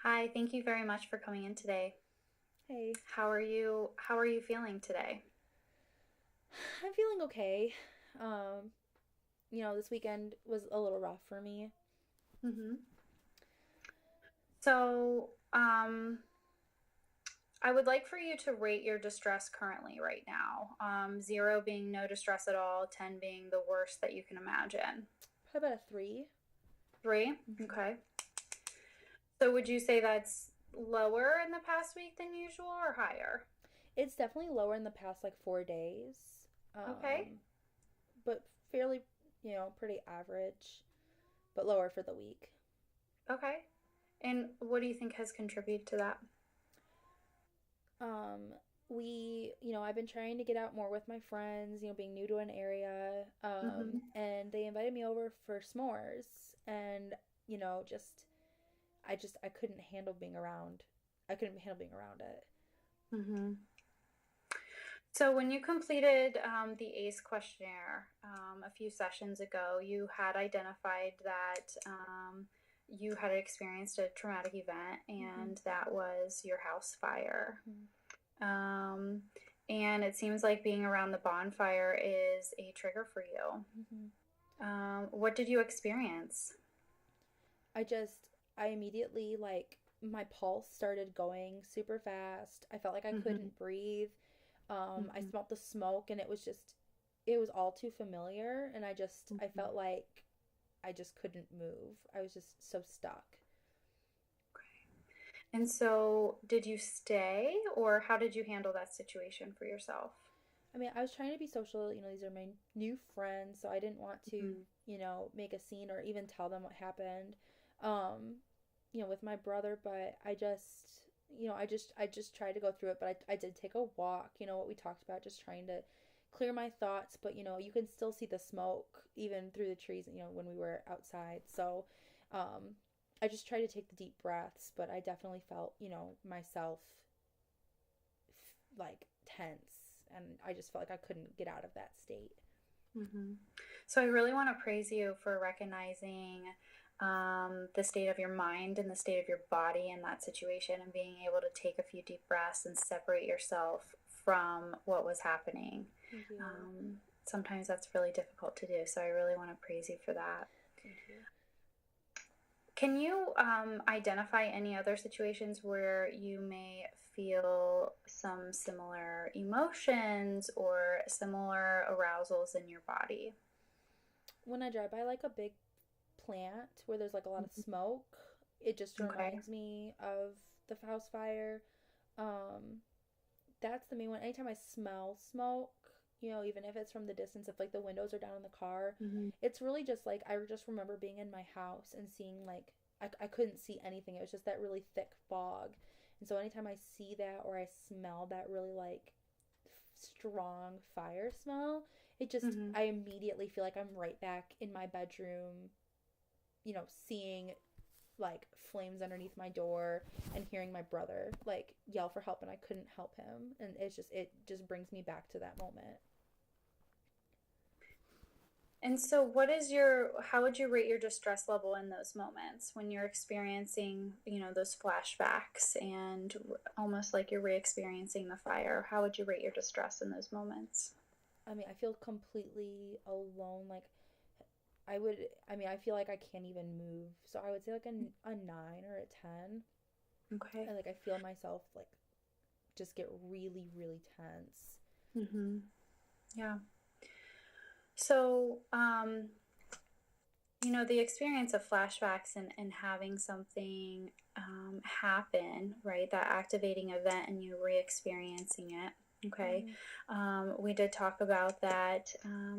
Hi, thank you very much for coming in today. Hey, How are you feeling today? I'm feeling okay. Um, this weekend was a little rough for me. hmm So, I would like for you to rate your distress currently right now. 0 being no distress at all, 10 being the worst that you can imagine. How about a 3? 3? Hmm. Okay. So would you say that's lower in the past week than usual or higher? It's definitely lower in the past like 4 days, Okay. but fairly, pretty average, but lower for the week. Okay. And what do you think has contributed to that? Um, I've been trying to get out more with my friends, being new to an area, hmm and they invited me over for s'mores, and just I couldn't handle being around. I couldn't handle being around it. hmm So, when you completed the ACE questionnaire a few sessions ago, you had identified that you had experienced a traumatic event, Hmm. and that was your house fire. Hmm. Um, and it seems like being around the bonfire is a trigger for you. Hmm. What did you experience? I immediately, like, my pulse started going super fast. I felt like I hmm couldn't breathe. I hmm smelled the smoke, and it was all too familiar. And I hmm felt like I just couldn't move. I was just so stuck. And so, did you stay, or how did you handle that situation for yourself? I mean, I was trying to be social. These are my new friends, so I didn't want hmm to, make a scene or even tell them what happened. Um, with my brother, but I just tried to go through it, but I did take a walk, what we talked about, just trying to clear my thoughts, but you can still see the smoke even through the trees, when we were outside. So, um, I just tried to take the deep breaths, but I definitely felt, myself like tense, and I just felt like I couldn't get out of that state. hmm So I really want to praise you for recognizing the state of your mind and the state of your body in that situation and being able to take a few deep breaths and separate yourself from what was happening. Thank you. Sometimes that's really difficult to do, so I really want to praise you for that. Thank you. Can you identify any other situations where you may feel some similar emotions or similar arousals in your body? When I drive by like a big plant where there's like a lot of smoke, it just Okay. reminds me of the house fire. Um, that's the main one. Anytime I smell smoke, even if it's from the distance, if like the windows are down in the car, Mhm. it's really just like I just remember being in my house and seeing like I couldn't see anything. It was just that really thick fog. And so anytime I see that or I smell that really like strong fire smell, Mhm. I immediately feel like I'm right back in my bedroom, seeing like flames underneath my door and hearing my brother like yell for help, and I couldn't help him, and it just brings me back to that moment. And so how would you rate your distress level in those moments when you're experiencing, those flashbacks and almost like you're re-experiencing the fire? How would you rate your distress in those moments? I mean, I feel completely alone. Like, I feel like I can't even move. So I would say like a 9 or a 10. Okay. I feel myself like just get really, really tense. hmm Yeah. So, the experience of flashbacks and having something happen, right? That activating event and you re-experiencing it. Okay. Mm-hmm. We did talk about that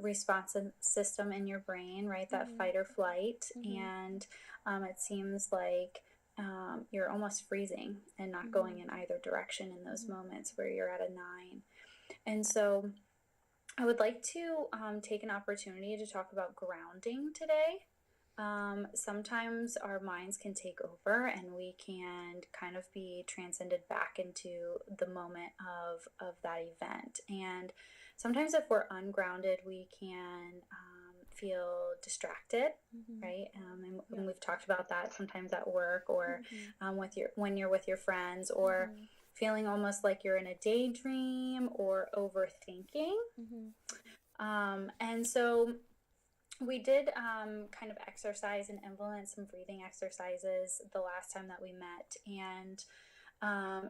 response system in your brain, right? That Mm-hmm. fight or flight. Mm-hmm. And it seems like you're almost freezing and not going Mm-hmm. in either direction in those Mm-hmm. moments where you're at a 9. And so I would like to take an opportunity to talk about grounding today. Sometimes our minds can take over and we can kind of be transcended back into the moment of that event. And sometimes, if we're ungrounded, we can feel distracted, Mhm. right? And Yep. we've talked about that sometimes at work, or Mhm. with your when you're with your friends, or Mhm. feeling almost like you're in a daydream or overthinking. Mhm. And so we did kind of exercise and implement some breathing exercises the last time that we met. And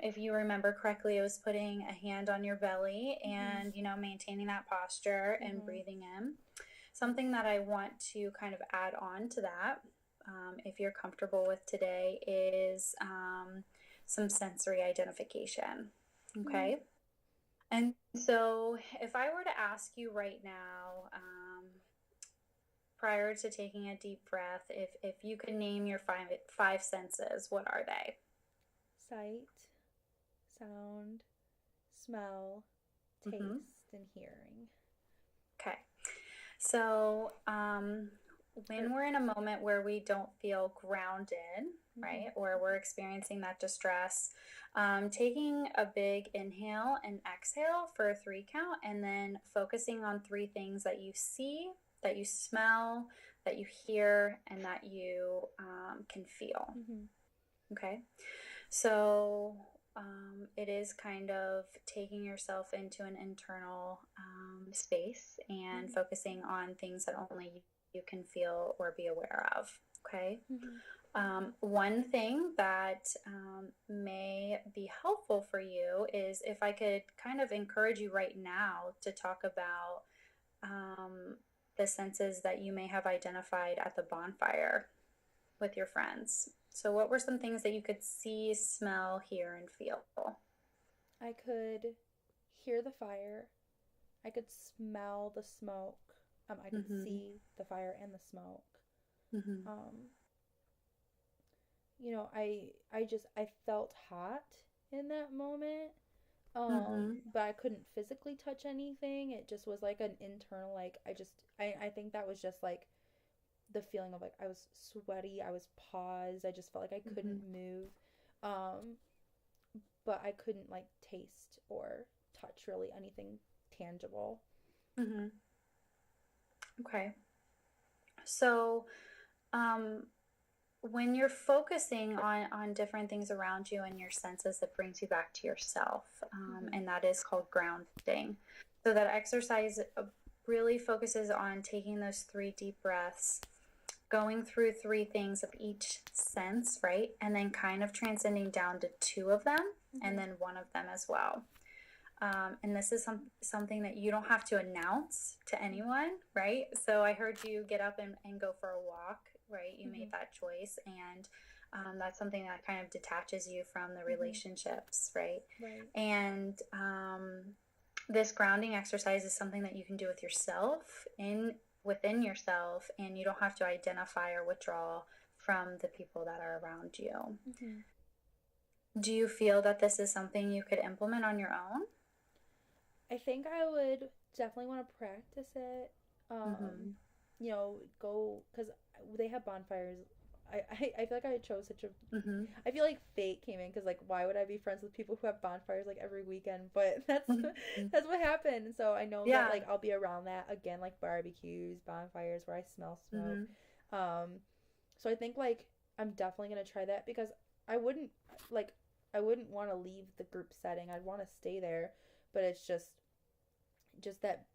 if you remember correctly, it was putting a hand on your belly Mhm. and, maintaining that posture and Mhm. breathing in. Something that I want to kind of add on to that, if you're comfortable with today, is some sensory identification. Mhm. Okay. And so if I were to ask you right now, prior to taking a deep breath, if you could name your five senses, what are they? Sight, sound, smell, Mm-hmm. taste, and hearing. Okay. So, Or when we're in a moment where we don't feel grounded, right, mhm. or we're experiencing that distress, taking a big inhale and exhale for a three count, and then focusing on three things that you see, that you smell, that you hear, and that you can feel. Mhm. Okay. So it is kind of taking yourself into an internal space and Mhm. focusing on things that only you can feel or be aware of. Okay. Mhm. One thing that may be helpful for you is if I could kind of encourage you right now to talk about um, the senses that you may have identified at the bonfire with your friends. So, what were some things that you could see, smell, hear, and feel? I could hear the fire. I could smell the smoke. I could Mm-hmm. see the fire and the smoke. Mm-hmm. Um, I felt hot in that moment. Mm-hmm. But I couldn't physically touch anything. It just was like an internal like I think that was just like the feeling of like I was sweaty, I was paused, I just felt like I couldn't Mm-hmm. move. Um, but I couldn't like taste or touch really anything tangible. Mm-hmm. Okay. So, um, when you're focusing on different things around you and your senses, that brings you back to yourself, Mhm. and that is called grounding. So that exercise really focuses on taking those three deep breaths, going through three things of each sense, right? And then kind of transcending down to two of them and Mhm. then one of them as well. And this is something that you don't have to announce to anyone, right? So I heard you get up and go for a walk, right? You made Mhm. that choice. And that's something that kind of detaches you from the Mhm. relationships, right? Right. And this grounding exercise is something that you can do with yourself within yourself, and you don't have to identify or withdraw from the people that are around you. Mhm. Do you feel that this is something you could implement on your own? I think I would definitely want to practice it. Um, Mm-hmm. go because they have bonfires. I feel like I chose such a Mm-hmm. I feel like fate came in because like why would I be friends with people who have bonfires like every weekend? But that's Mm-hmm. that's what happened. So I know that Yeah. like I'll be around that again, like barbecues, bonfires where I smell smoke. Mm-hmm. Um, so I think like I'm definitely gonna try that because I wouldn't like I wouldn't want to leave the group setting. I'd want to stay there, but it's just that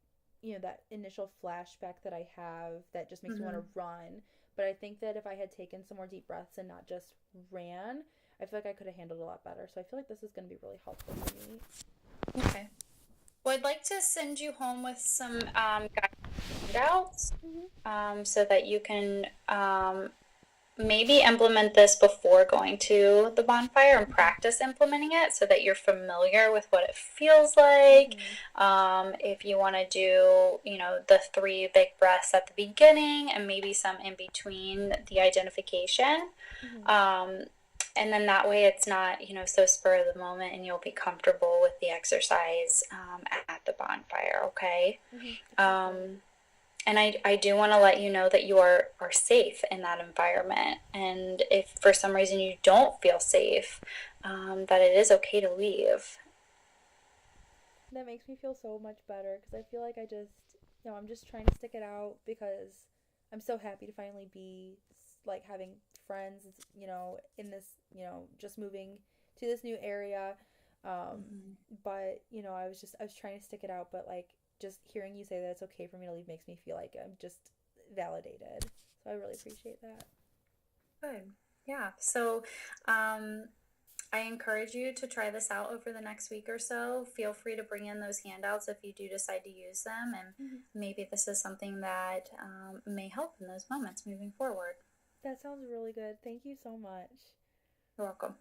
that initial flashback that I have that just makes me want Mm-hmm. to run. But I think that if I had taken some more deep breaths and not just ran, I feel like I could have handled it a lot better. So I feel like this is going to be really helpful for me. Okay. Well, I'd like to send you home with some guidance, Mhm. so that you can maybe implement this before going to the bonfire and Mhm. practice implementing it so that you're familiar with what it feels like. Mhm. If you want to do, the three big breaths at the beginning and maybe some in between the identification. Mhm. Um, and then that way it's not, so spur of the moment, and you'll be comfortable with the exercise at the bonfire, okay? Mhm. That sounds great. Um, and I do want to let you know that you are safe in that environment. And if for some reason you don't feel safe, that it is okay to leave. That makes me feel so much better because I feel like I'm just trying to stick it out because I'm so happy to finally be like having friends, in this, just moving to this new area. Um, Mm-hmm. but I was trying to stick it out, but like just hearing you say that it's okay for me to leave makes me feel like I'm just validated. So I really appreciate that. Good. Yeah. So, um, I encourage you to try this out over the next week or so. Feel free to bring in those handouts if you do decide to use them, and Mhm. maybe this is something that may help in those moments moving forward. That sounds really good. Thank you so much. You're welcome.